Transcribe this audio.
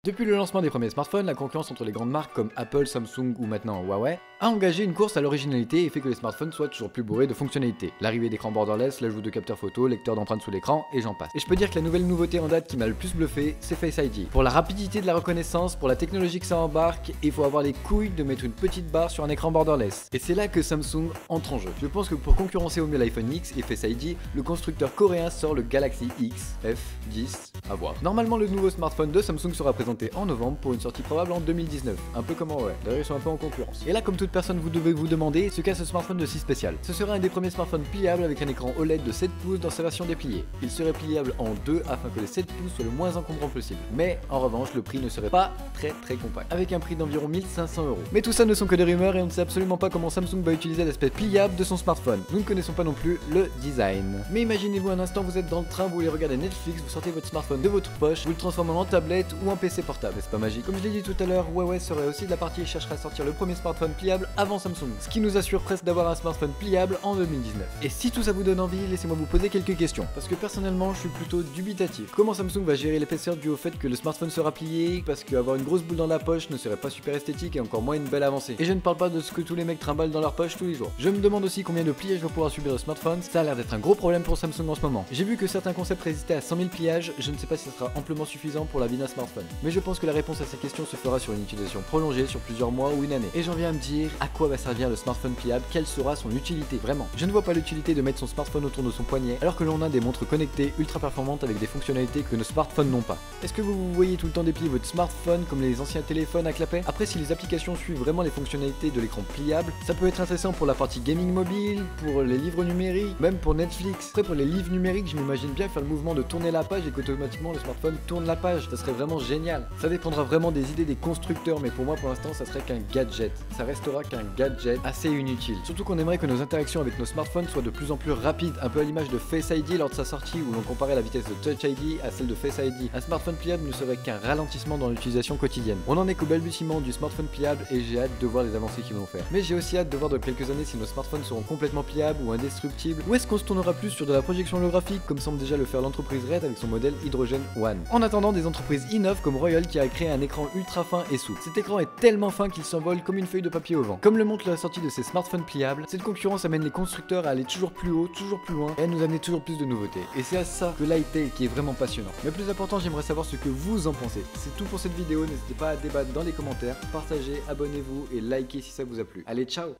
Depuis le lancement des premiers smartphones, la concurrence entre les grandes marques comme Apple, Samsung ou maintenant Huawei a engagé une course à l'originalité et fait que les smartphones soient toujours plus bourrés de fonctionnalités. L'arrivée d'écran borderless, l'ajout de capteurs photo, lecteur d'empreintes sous l'écran et j'en passe. Et je peux dire que la nouvelle nouveauté en date qui m'a le plus bluffé, c'est Face ID. Pour la rapidité de la reconnaissance, pour la technologie que ça embarque, il faut avoir les couilles de mettre une petite barre sur un écran borderless. Et c'est là que Samsung entre en jeu. Je pense que pour concurrencer au mieux l'iPhone X et Face ID, le constructeur coréen sort le Galaxy X F10 à voir. Normalement, le nouveau smartphone de Samsung sera présenté en novembre pour une sortie probable en 2019, un peu comme Huawei. D'ailleurs, ils sont un peu en concurrence. Et là, comme toute personne, vous devez vous demander ce qu'a ce smartphone de si spécial. Ce sera un des premiers smartphones pliables avec un écran OLED de 7 pouces dans sa version dépliée. Il serait pliable en deux afin que les 7 pouces soient le moins encombrant possible. Mais en revanche, le prix ne serait pas très compact, avec un prix d'environ 1500 €. Mais tout ça ne sont que des rumeurs et on ne sait absolument pas comment Samsung va utiliser l'aspect pliable de son smartphone. Nous ne connaissons pas non plus le design. Mais imaginez-vous un instant, vous êtes dans le train, vous voulez regarder Netflix, vous sortez votre smartphone de votre poche, vous le transformez en tablette ou en PC portable. C'est pas magique. Comme je l'ai dit tout à l'heure, Huawei serait aussi de la partie et chercherait à sortir le premier smartphone pliable avant Samsung, ce qui nous assure presque d'avoir un smartphone pliable en 2019. Et si tout ça vous donne envie, laissez-moi vous poser quelques questions, parce que personnellement je suis plutôt dubitatif. Comment Samsung va gérer l'épaisseur due au fait que le smartphone sera plié, parce qu'avoir une grosse boule dans la poche ne serait pas super esthétique et encore moins une belle avancée. Et je ne parle pas de ce que tous les mecs trimballent dans leur poche tous les jours. Je me demande aussi combien de pliages va pouvoir subir le smartphone, ça a l'air d'être un gros problème pour Samsung en ce moment. J'ai vu que certains concepts résistaient à 100 000 pliages, je ne sais pas si ça sera amplement suffisant pour la vie d'un smartphone. Mais je pense que la réponse à ces questions se fera sur une utilisation prolongée sur plusieurs mois ou une année. Et j'en viens à me dire, à quoi va servir le smartphone pliable? Quelle sera son utilité? Vraiment. Je ne vois pas l'utilité de mettre son smartphone autour de son poignet alors que l'on a des montres connectées ultra performantes avec des fonctionnalités que nos smartphones n'ont pas. Est-ce que vous voyez tout le temps déplier votre smartphone comme les anciens téléphones à clapet? Après, si les applications suivent vraiment les fonctionnalités de l'écran pliable, ça peut être intéressant pour la partie gaming mobile, pour les livres numériques, même pour Netflix. Après, pour les livres numériques, je m'imagine bien faire le mouvement de tourner la page et qu'automatiquement le smartphone tourne la page. Ça serait vraiment génial. Ça dépendra vraiment des idées des constructeurs, mais pour moi pour l'instant ça serait qu'un gadget. Ça restera qu'un gadget assez inutile. Surtout qu'on aimerait que nos interactions avec nos smartphones soient de plus en plus rapides, un peu à l'image de Face ID lors de sa sortie où l'on comparait la vitesse de Touch ID à celle de Face ID. Un smartphone pliable ne serait qu'un ralentissement dans l'utilisation quotidienne. On en est qu'au balbutiement du smartphone pliable et j'ai hâte de voir les avancées qu'ils vont faire. Mais j'ai aussi hâte de voir dans quelques années si nos smartphones seront complètement pliables ou indestructibles, ou est-ce qu'on se tournera plus sur de la projection holographique comme semble déjà le faire l'entreprise Red avec son modèle Hydrogen One. En attendant, des entreprises innovent comme Royal qui a créé un écran ultra fin et souple. Cet écran est tellement fin qu'il s'envole comme une feuille de papier au vent. Comme le montre la sortie de ces smartphones pliables, cette concurrence amène les constructeurs à aller toujours plus haut, toujours plus loin et à nous amener toujours plus de nouveautés. Et c'est à ça que l'high-tech qui est vraiment passionnant. Mais plus important, j'aimerais savoir ce que vous en pensez. C'est tout pour cette vidéo, n'hésitez pas à débattre dans les commentaires, partagez, abonnez-vous et likez si ça vous a plu. Allez, ciao!